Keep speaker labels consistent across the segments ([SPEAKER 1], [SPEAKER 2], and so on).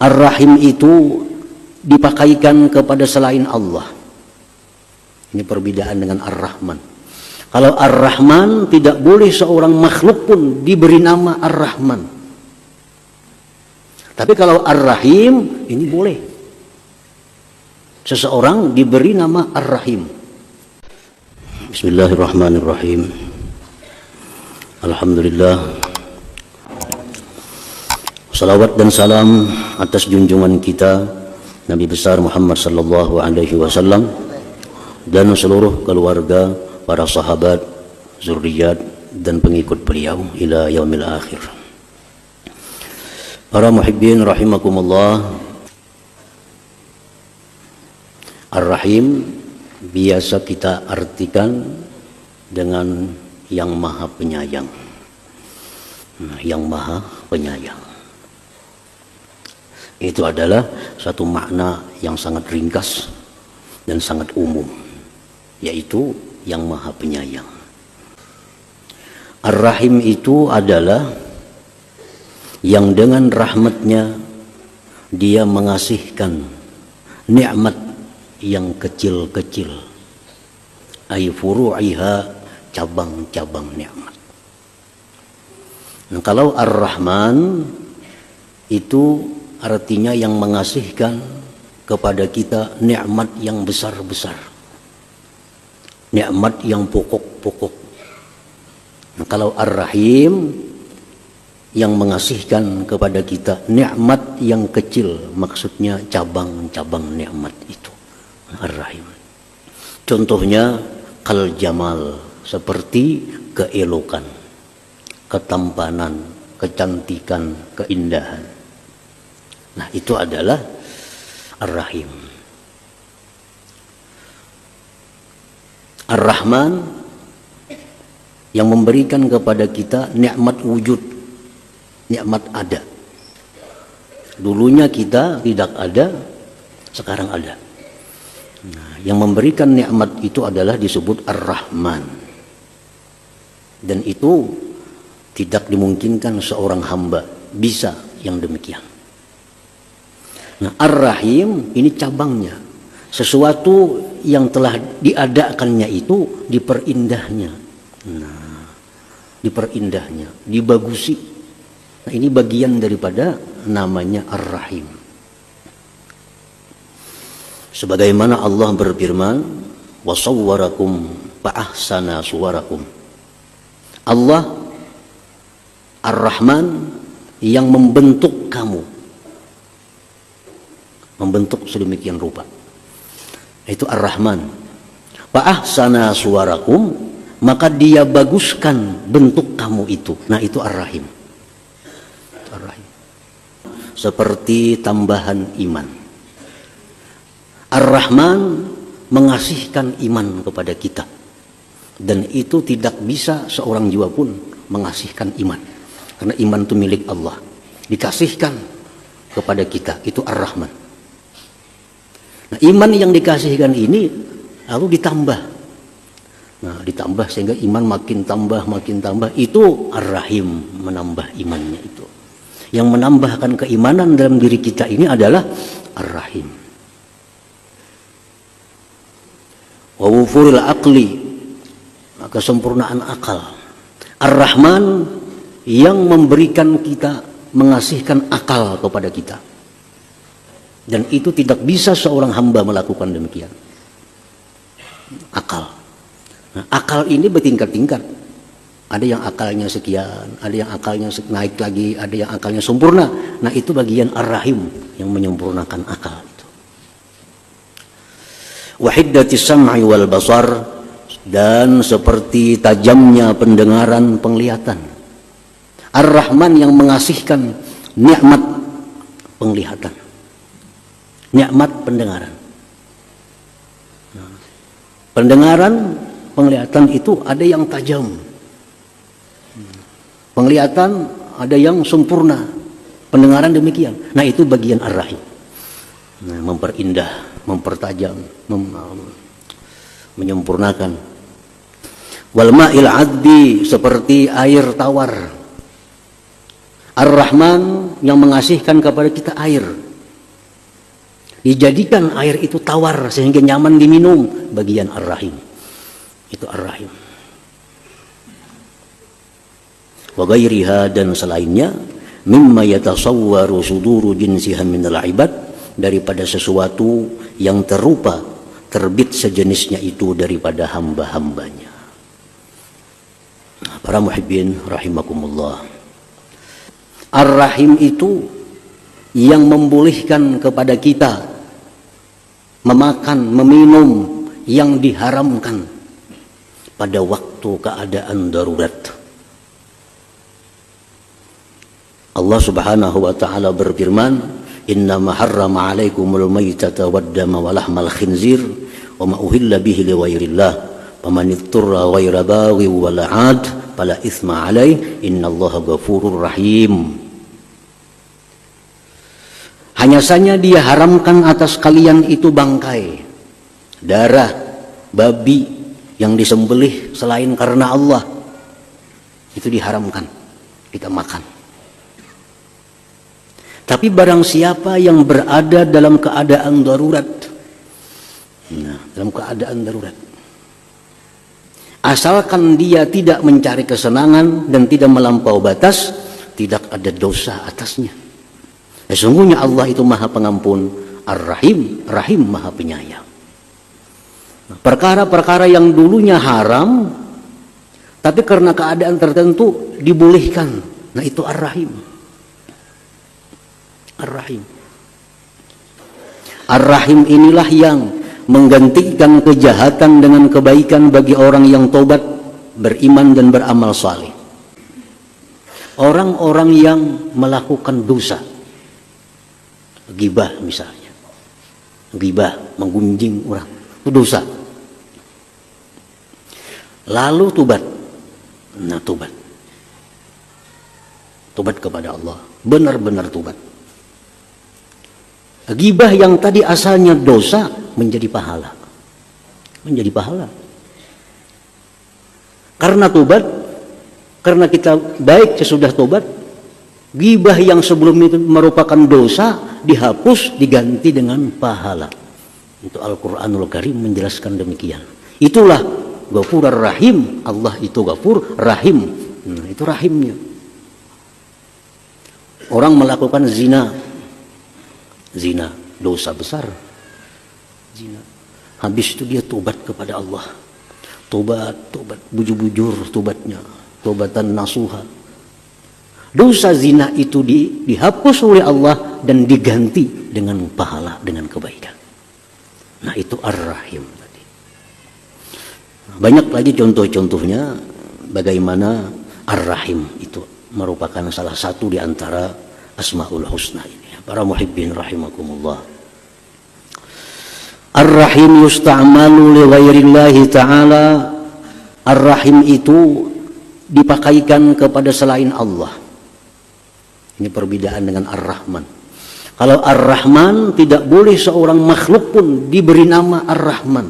[SPEAKER 1] Ar-Rahim itu dipakaikan kepada selain Allah. Ini perbedaan dengan Ar-Rahman. Kalau Ar-Rahman, tidak boleh seorang makhluk pun diberi nama Ar-Rahman. Tapi kalau Ar-Rahim, ini boleh. Seseorang diberi nama Ar-Rahim. Bismillahirrahmanirrahim. Alhamdulillah. Salawat dan salam atas junjungan kita Nabi besar Muhammad sallallahu alaihi wasallam dan seluruh keluarga, para sahabat, zuriat dan pengikut beliau ila yaumil akhir. Para muhibbin rahimakumullah, Ar-Rahim biasa kita artikan dengan yang maha penyayang. Yang maha penyayang itu adalah satu makna yang sangat ringkas dan sangat umum, yaitu yang maha penyayang. Ar-Rahim itu adalah yang dengan rahmatnya dia mengasihkan nikmat yang kecil-kecil, ay furu'iha, cabang-cabang nikmat. Nah, kalau Ar-Rahman itu artinya yang mengasihkan kepada kita nikmat yang besar-besar, nikmat yang pokok-pokok. Nah, kalau Ar-Rahim yang mengasihkan kepada kita nikmat yang kecil, maksudnya cabang-cabang nikmat itu. Ar-Rahim. Contohnya kal jamal, seperti keelokan, ketampanan, kecantikan, keindahan. Nah, itu adalah Ar-Rahim. Ar-Rahman yang memberikan kepada kita nikmat wujud, nikmat ada. Dulunya kita tidak ada, sekarang ada. Nah, yang memberikan nikmat itu adalah disebut Ar-Rahman. Dan itu tidak dimungkinkan seorang hamba bisa yang demikian. Nah, Ar-Rahim ini cabangnya. Sesuatu yang telah diadakannya itu diperindahnya. Nah, diperindahnya, dibagusi. Nah, ini bagian daripada namanya Ar-Rahim. Sebagaimana Allah berfirman, wa sawwarakum fa ahsana suwarakum. Allah Ar-Rahman yang membentuk kamu, membentuk sedemikian rupa. Itu Ar-Rahman. Fa ahsana suwarakum, maka dia baguskan bentuk kamu itu. Nah, itu Ar-Rahim. Ar-Rahim. Seperti tambahan iman. Ar-Rahman mengasihkan iman kepada kita. Dan itu tidak bisa seorang jiwa pun mengasihkan iman. Karena iman itu milik Allah. Dikasihkan kepada kita. Itu Ar-Rahman. Nah, iman yang dikasihkan ini lalu ditambah. Nah, ditambah sehingga iman makin tambah. Itu Ar-Rahim, menambah imannya itu. Yang menambahkan keimanan dalam diri kita ini adalah Ar-Rahim. Wa wufuril aqli, kesempurnaan akal. Ar-Rahman yang memberikan kita, mengasihkan akal kepada kita. Dan itu tidak bisa seorang hamba melakukan demikian. Akal. Nah, akal ini bertingkat-tingkat. Ada yang akalnya sekian, ada yang akalnya naik lagi, ada yang akalnya sempurna. Nah, itu bagian Ar-Rahim yang menyempurnakan akal. Wahiddatis sam'i wal basar, dan seperti tajamnya pendengaran, penglihatan. Ar-Rahman yang mengasihkan nikmat penglihatan, nikmat pendengaran. Pendengaran, penglihatan itu ada yang tajam, penglihatan ada yang sempurna, pendengaran demikian. Nah, itu bagian Ar-Rahim. Nah, memperindah, mempertajam, menyempurnakan. Wal ma'il adbi, seperti air tawar. Ar-Rahman yang mengasihkan kepada kita air. Dijadikan air itu tawar sehingga nyaman diminum, bagian Ar-Rahim. Itu Ar-Rahim. Wa ghairiha, dan selainnya, mimma yatasawwaru suduru jinsiha minal ibad, daripada sesuatu yang terbit sejenisnya itu daripada hamba-hambanya. Para muhibbin rahimakumullah. Ar-Rahim itu yang membolehkan kepada kita memakan, meminum yang diharamkan pada waktu keadaan darurat. Allah Subhanahu wa taala berfirman, "Innama harrama 'alaikumul maitata wad-dama wa lahmal khinzir wa ma uhilla bihi li ghairillah, faman ittarra ghaira baghi wa la 'ad fala itsma 'alaihi innallaha ghafurur rahim." Hanya saja dia haramkan atas kalian itu bangkai, darah babi yang disembelih selain karena Allah. Itu diharamkan kita makan. Tapi barang siapa yang berada dalam keadaan darurat, dalam keadaan darurat, asalkan dia tidak mencari kesenangan dan tidak melampaui batas, tidak ada dosa atasnya. Sesungguhnya Allah itu Maha Pengampun, Ar-Rahim, Rahim, Maha Penyayang. Perkara-perkara yang dulunya haram, tapi karena keadaan tertentu dibolehkan. Nah itu Ar-Rahim. Ar-Rahim. Ar-Rahim inilah yang menggantikan kejahatan dengan kebaikan bagi orang yang tobat, beriman dan beramal saleh. Orang-orang yang melakukan dosa, ghibah misalnya, ghibah, menggunjing orang, itu dosa. Lalu tobat, tobat kepada Allah, benar-benar tobat. Ghibah yang tadi asalnya dosa menjadi pahala, karena tobat, karena kita baik sesudah tobat. Ghibah yang sebelum itu merupakan dosa dihapus, diganti dengan pahala. Itu Al-Quranul Karim menjelaskan demikian. Itulah Ghafurur Rahim. Allah itu Ghafur Rahim. Itu rahimnya. Orang melakukan zina, dosa besar, zina. Habis itu dia tobat kepada Allah. Tobat, bujur-bujur tobatnya, tobatan nasuha. Dosa zina itu dihapus oleh Allah dan diganti dengan pahala, dengan kebaikan. Nah itu Ar-Rahim tadi. Banyak lagi contoh-contohnya bagaimana Ar-Rahim itu merupakan salah satu di antara Asmaul Husna ini. Para muhibbin rahimakumullah. Ar-Rahim yusta'malu li ghairillahi ta'ala. Ar-Rahim itu dipakaikan kepada selain Allah. Ini perbedaan dengan Ar-Rahman. Kalau Ar-Rahman tidak boleh seorang makhluk pun diberi nama Ar-Rahman.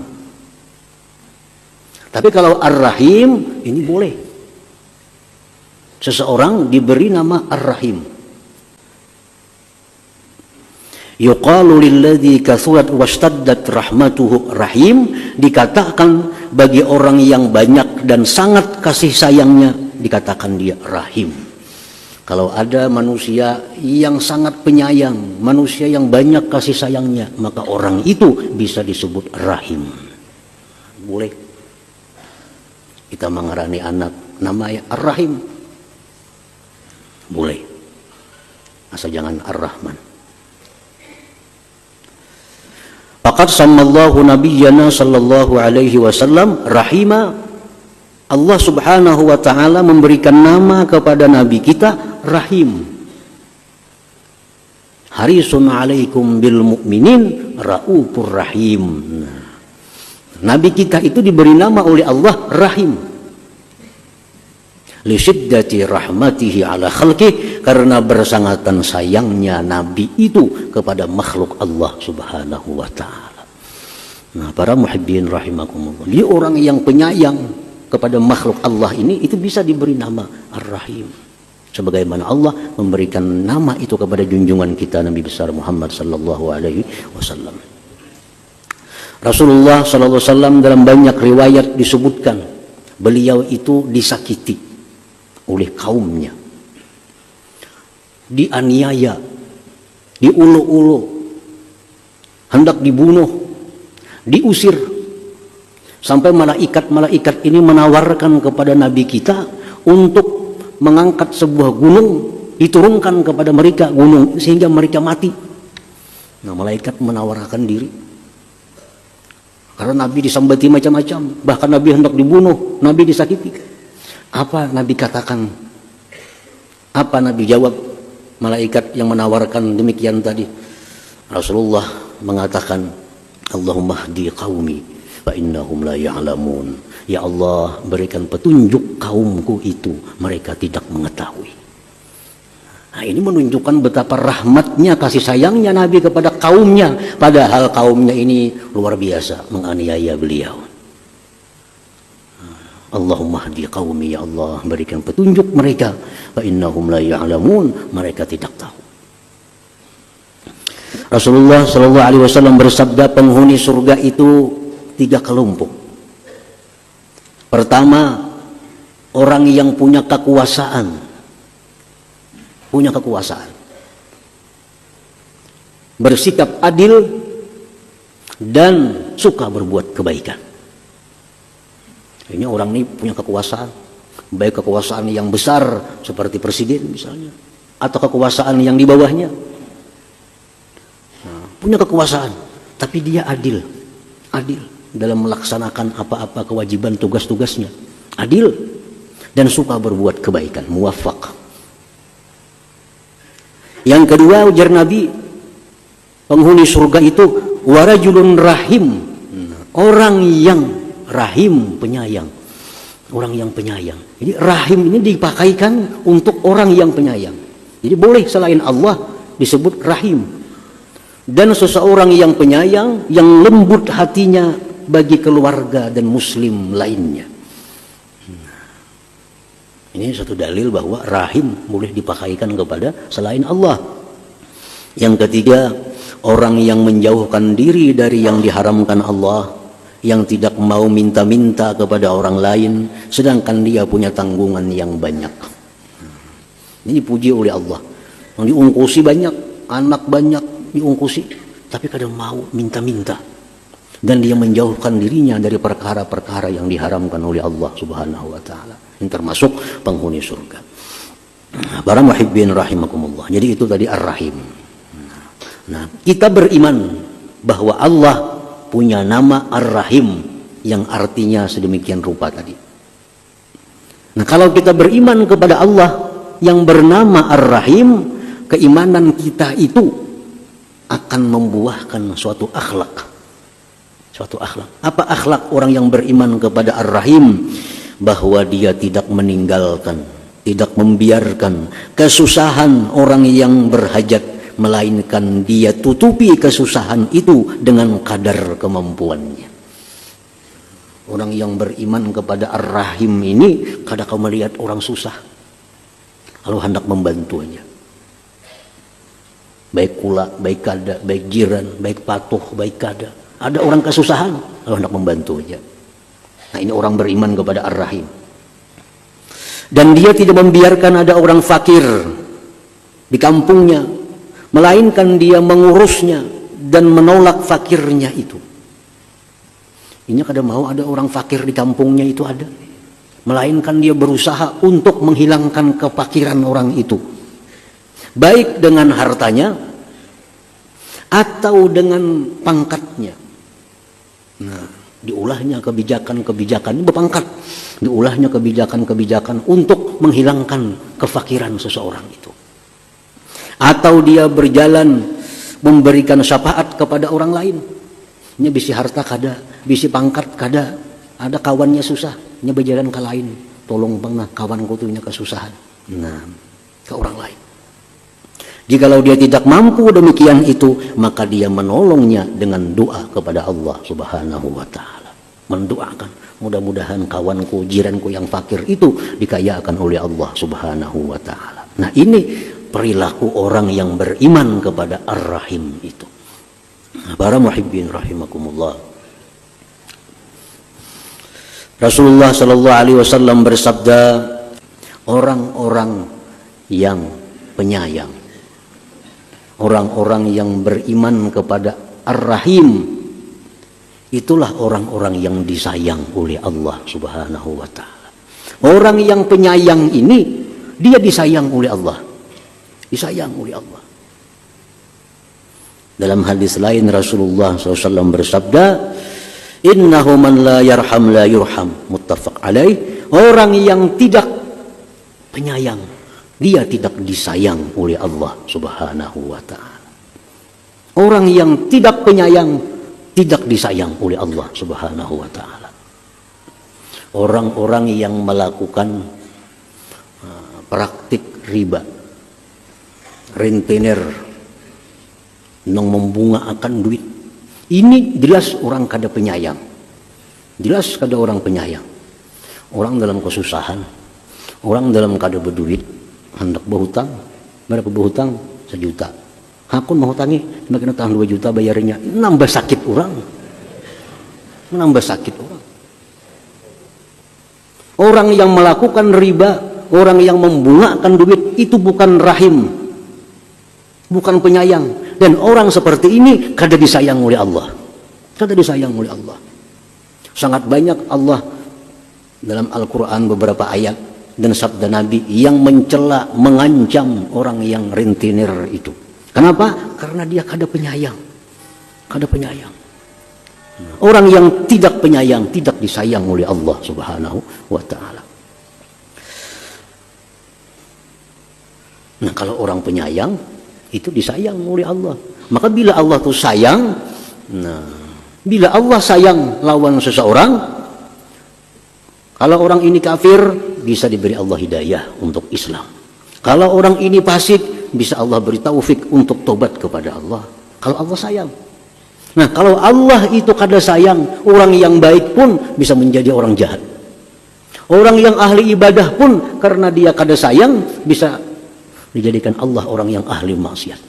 [SPEAKER 1] Tapi kalau Ar-Rahim ini boleh. Seseorang diberi nama Ar-Rahim. Yuqalu lilladzi kathurat wastaddat rahmatuhu rahim, dikatakan bagi orang yang banyak dan sangat kasih sayangnya, dikatakan dia Rahim. Kalau ada manusia yang sangat penyayang, manusia yang banyak kasih sayangnya, maka orang itu bisa disebut Rahim. Boleh kita mengarani anak namanya Ar-Rahim, boleh, asal jangan Ar-Rahman. Faqad sammallahu nabiyyana sallallahu alaihi wasallam rahima. Allah Subhanahu wa taala memberikan nama kepada nabi kita Rahim. Harisun alaikum bil mu'minin raufur rahim. Nabi kita itu diberi nama oleh Allah Rahim. Li syiddati rahmatihi ala khalqih, karena bersangatan sayangnya nabi itu kepada makhluk Allah Subhanahu wa taala. Nah, para muhibbin rahimakumullah, dia orang yang penyayang kepada makhluk Allah ini, itu bisa diberi nama Ar-Rahim. Sebagaimana Allah memberikan nama itu kepada junjungan kita Nabi besar Muhammad sallallahu alaihi wasallam. Rasulullah sallallahu alaihi wasallam dalam banyak riwayat disebutkan beliau itu disakiti oleh kaumnya, dianiaya, diuluk-uluk, hendak dibunuh, diusir, sampai malaikat-malaikat ini menawarkan kepada Nabi kita untuk mengangkat sebuah gunung, diturunkan kepada mereka gunung sehingga mereka mati. Nah, malaikat menawarkan diri karena Nabi disambati macam-macam, bahkan Nabi hendak dibunuh, Nabi disakiti. Apa Nabi katakan? Apa Nabi jawab malaikat yang menawarkan demikian tadi? Rasulullah mengatakan, Allahumma hdi qaumi fa innahum la ya'lamun. Ya Allah, berikan petunjuk kaumku itu, mereka tidak mengetahui. Nah, ini menunjukkan betapa rahmatnya, kasih sayangnya Nabi kepada kaumnya, padahal kaumnya ini luar biasa menganiaya beliau. Allahumma hdi qaumi, ya Allah, berikan petunjuk mereka, fa innahum la ya'lamun, mereka tidak tahu. Rasulullah sallallahu alaihi wasallam bersabda, penghuni surga itu 3 kelompok. Pertama, orang yang punya kekuasaan, bersikap adil dan suka berbuat kebaikan. Ini orang ini punya kekuasaan, baik kekuasaan yang besar seperti presiden misalnya, atau kekuasaan yang di bawahnya. Nah, punya kekuasaan, tapi dia adil dalam melaksanakan apa-apa kewajiban tugas-tugasnya, adil dan suka berbuat kebaikan, muwafaq. Yang kedua, ujar Nabi, penghuni surga itu warajulun rahim, orang yang rahim, penyayang, orang yang penyayang. Jadi rahim ini dipakaikan untuk orang yang penyayang. Jadi boleh selain Allah disebut rahim. Dan seseorang yang penyayang, yang lembut hatinya bagi keluarga dan muslim lainnya. Ini satu dalil bahwa rahim boleh dipakaikan kepada selain Allah. Yang ketiga, orang yang menjauhkan diri dari yang diharamkan Allah, yang tidak mau minta-minta kepada orang lain, sedangkan dia punya tanggungan yang banyak. Ini dipuji oleh Allah. Yang diungkusi banyak, anak banyak diungkusi, tapi kadang mau minta-minta. Dan dia menjauhkan dirinya dari perkara-perkara yang diharamkan oleh Allah Subhanahu wa ta'ala. Ini termasuk penghuni surga. Para muhibbin rahimakumullah. Jadi itu tadi ar-rahim. Nah, kita beriman bahwa Allah punya nama ar-rahim yang artinya sedemikian rupa tadi. Nah, kalau kita beriman kepada Allah yang bernama ar-rahim, keimanan kita itu akan membuahkan suatu akhlak. Suatu akhlak. Apa akhlak orang yang beriman kepada ar-rahim? Bahwa dia tidak meninggalkan, tidak membiarkan kesusahan orang yang berhajat, melainkan dia tutupi kesusahan itu dengan kadar kemampuannya. Orang yang beriman kepada ar-rahim ini, kadang kau melihat orang susah, lalu hendak membantunya. Baik kula, baik kada, baik jiran, baik patuh, baik kada. Ada orang kesusahan, lalu hendak membantunya. Nah, ini orang beriman kepada ar-rahim. Dan dia tidak membiarkan ada orang fakir di kampungnya, melainkan dia mengurusnya dan menolak fakirnya itu. Ini kadang mau ada orang fakir di kampungnya itu ada, melainkan dia berusaha untuk menghilangkan kefakiran orang itu, baik dengan hartanya atau dengan pangkatnya. Nah, diulahnya kebijakan-kebijakan ini berpangkat, diulahnya kebijakan-kebijakan untuk menghilangkan kefakiran seseorang itu. Atau dia berjalan memberikan syafaat kepada orang lain. Nya bisi harta kada, bisi pangkat kada, ada kawannya susah, nya berjalan ke lain, tolong pernah kawanku tuh nya kesusahan. Nah, ke orang lain. Jikalau dia tidak mampu demikian itu, maka dia menolongnya dengan doa kepada Allah Subhanahu wa ta'ala. Mendoakan, mudah-mudahan kawanku, jiranku yang fakir itu dikayakan oleh Allah Subhanahu wa ta'ala. Nah, ini perilaku orang yang beriman kepada Ar-Rahim itu. Nah, para muhibbin rahimakumullah. Rasulullah sallallahu alaihi wasallam bersabda, orang-orang yang penyayang, orang-orang yang beriman kepada Ar-Rahim, itulah orang-orang yang disayang oleh Allah Subhanahu wa ta'ala. Orang yang penyayang ini, dia disayang oleh Allah. Disayang oleh Allah. Dalam hadis lain Rasulullah SAW bersabda, innahu man la yarham la yurham, muttafaq alaih. Orang yang tidak penyayang, dia tidak disayang oleh Allah Subhanahu wa ta'ala. Orang yang tidak penyayang, tidak disayang oleh Allah Subhanahu wa ta'ala. Orang-orang yang melakukan praktik riba, rentenir, nong membungaakan duit, ini jelas orang kada penyayang. Jelas kada orang penyayang. Orang dalam kesusahan, orang dalam kada berduit, hendak berhutang. Berapa berhutang? 1 juta. Aku mau hutangi, makin tahan 2 juta bayarnya. Nambah sakit orang. Menambah sakit orang. Orang yang melakukan riba, orang yang membungakan duit, itu bukan rahim, bukan penyayang. Dan orang seperti ini kada disayang oleh Allah. Kada disayang oleh Allah. Sangat banyak Allah dalam Al-Quran beberapa ayat dan sabda Nabi yang mencela, mengancam orang yang rentenir itu. Kenapa? Karena dia kada penyayang. Kada penyayang. Orang yang tidak penyayang, tidak disayang oleh Allah Subhanahu wa ta'ala. Nah, kalau orang penyayang, itu disayang oleh Allah. Maka bila Allah itu sayang, nah, bila Allah sayang lawan seseorang, kalau orang ini kafir, bisa diberi Allah hidayah untuk Islam. Kalau orang ini fasik, bisa Allah beri taufik untuk tobat kepada Allah. Kalau Allah sayang. Nah, kalau Allah itu kada sayang, orang yang baik pun bisa menjadi orang jahat. Orang yang ahli ibadah pun karena dia kada sayang, bisa dijadikan Allah orang yang ahli maksiat.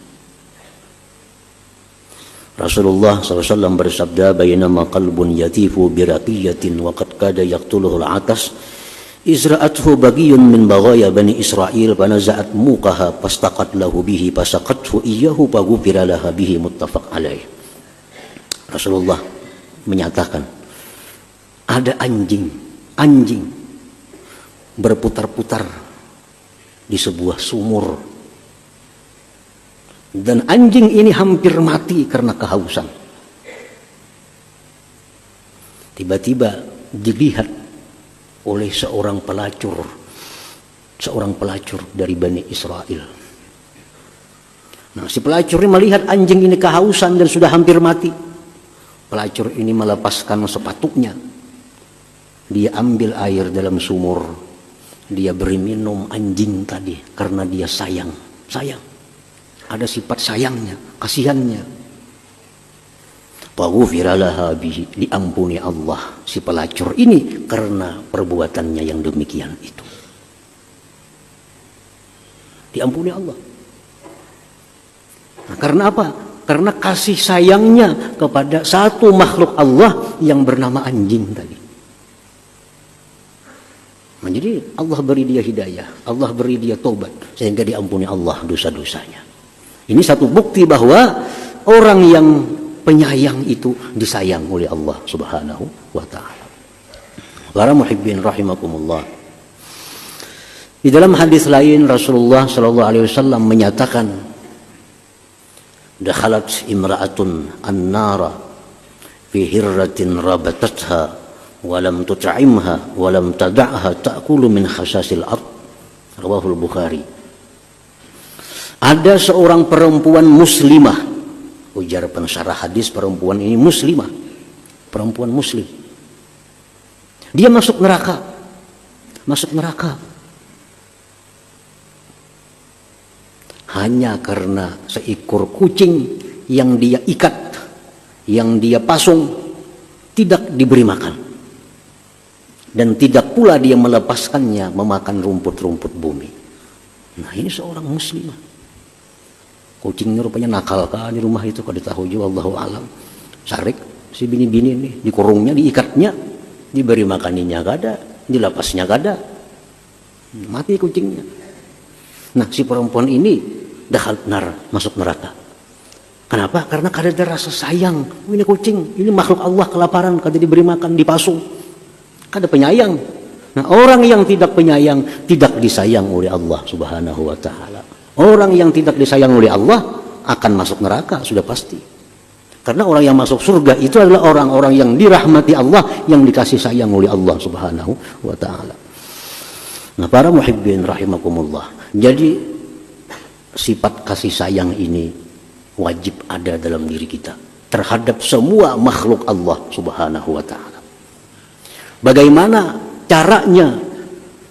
[SPEAKER 1] Rasulullah SAW bersabda, bainama qalbun yatifu biraqiyatin wa qad kada yaqtuluhu al-atas izra'athu bagiyun min baghaya bani Israil fanaza'at muqaha fastaqat lahu bihi fasaqathu iyyahu faghufira laha bihi, muttafaq alaih. Rasulullah menyatakan, ada anjing berputar-putar di sebuah sumur, dan anjing ini hampir mati karena kehausan. Tiba-tiba dilihat oleh seorang pelacur dari Bani Israel. Nah, si pelacur ini melihat anjing ini kehausan dan sudah hampir mati. Pelacur ini melepaskan sepatunya. Dia ambil air dalam sumur. Dia beri minum anjing tadi karena dia sayang. Ada sifat sayangnya, kasihannya. Faghufira laha bihi, diampuni Allah si pelacur ini karena perbuatannya yang demikian itu. Diampuni Allah. Nah, karena apa? Karena kasih sayangnya kepada satu makhluk Allah yang bernama anjing tadi. Nah, jadi Allah beri dia hidayah, Allah beri dia tobat sehingga diampuni Allah dosa-dosanya. Ini satu bukti bahwa orang yang penyayang itu disayang oleh Allah Subhanahu wa ta'ala. Para muhibbin rahimakumullah. Di dalam hadis lain Rasulullah sallallahu alaihi wasallam menyatakan, dakhalat imra'atun an-nara fi hirratin rabatatha wa lam tut'imha wa lam tad'aha ta'kulu min khasasil ard. Rawahul Bukhari. Ada seorang perempuan muslimah, ujar pensyarah hadis, perempuan ini muslimah, perempuan muslim. Dia masuk neraka. Hanya karena seekor kucing yang dia ikat, yang dia pasung, tidak diberi makan. Dan tidak pula dia melepaskannya memakan rumput-rumput bumi. Nah ini seorang muslimah. Kucingnya rupanya nakal kan di rumah itu, kalau ditahu juga Allahu alam. Sarik si bini-bini nih, dikurungnya, diikatnya, diberi makaninya gak ada, dilapasnya gak ada, mati kucingnya. Nah si perempuan ini dakal nar, masuk neraka. Kenapa? Karena ada rasa sayang. Ini kucing, ini makhluk Allah kelaparan, kada diberi makan, dipasung. Kada penyayang. Nah orang yang tidak penyayang tidak disayang oleh Allah Subhanahu wa ta'ala. Orang yang tidak disayang oleh Allah akan masuk neraka, sudah pasti. Karena orang yang masuk surga itu adalah orang-orang yang dirahmati Allah, yang dikasih sayang oleh Allah Subhanahu wa ta'ala. Nah para muhibbin rahimakumullah, jadi sifat kasih sayang ini wajib ada dalam diri kita terhadap semua makhluk Allah Subhanahu wa ta'ala. Bagaimana caranya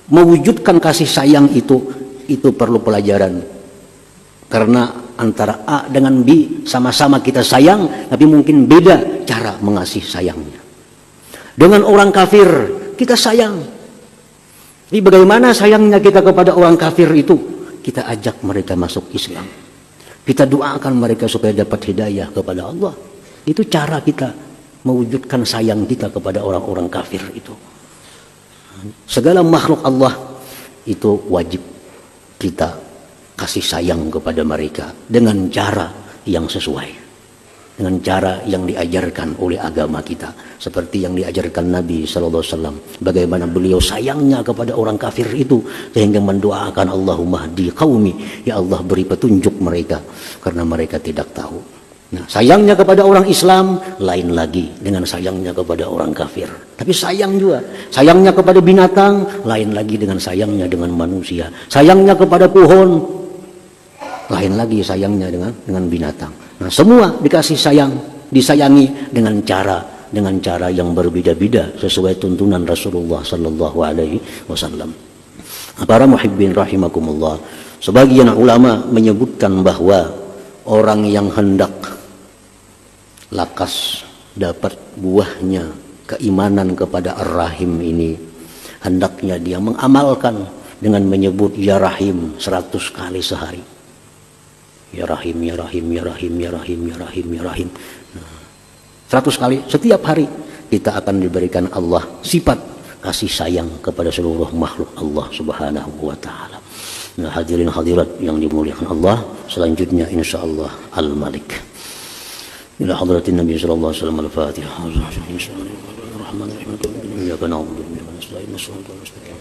[SPEAKER 1] mewujudkan kasih sayang itu perlu pelajaran. Karena antara A dengan B sama-sama kita sayang, tapi mungkin beda cara mengasih sayangnya. Dengan orang kafir kita sayang. Jadi bagaimana sayangnya kita kepada orang kafir itu? Kita ajak mereka masuk Islam. Kita doakan mereka supaya dapat hidayah kepada Allah. Itu cara kita mewujudkan sayang kita kepada orang-orang kafir itu. Segala makhluk Allah itu wajib kita kasih sayang kepada mereka dengan cara yang sesuai, dengan cara yang diajarkan oleh agama kita, seperti yang diajarkan Nabi SAW. Bagaimana beliau sayangnya kepada orang kafir itu sehingga mendoakan Allahumma hdi qaumi, ya Allah beri petunjuk mereka karena mereka tidak tahu. Nah sayangnya kepada orang Islam lain lagi dengan sayangnya kepada orang kafir. Tapi sayang juga, sayangnya kepada binatang lain lagi dengan sayangnya dengan manusia. Sayangnya kepada pohon lain lagi sayangnya dengan binatang. Nah semua dikasih sayang, disayangi dengan cara yang berbeda-beda sesuai tuntunan Rasulullah Sallallahu Alaihi Wasallam. Para muhibbin rahimakumullah, sebagian ulama menyebutkan bahwa orang yang hendak lakas dapat buahnya keimanan kepada Ar-Rahim ini, hendaknya dia mengamalkan dengan menyebut Ya Rahim 100 kali sehari. Ya Rahim, Ya Rahim, Ya Rahim, Ya Rahim, Ya Rahim, Ya Rahim. 100 kali setiap hari kita akan diberikan Allah sifat kasih sayang kepada seluruh makhluk Allah Subhanahu wa ta'ala. Nah hadirin hadirat yang dimuliakan Allah, selanjutnya insyaallah Al-Malik. Ila hadratin Nabi sallallahu alaihi wasallam Al-Fatihah. Bismillahirrahmanirrahim. Ya kana na'budu wa nasta'inu wa nasta'in.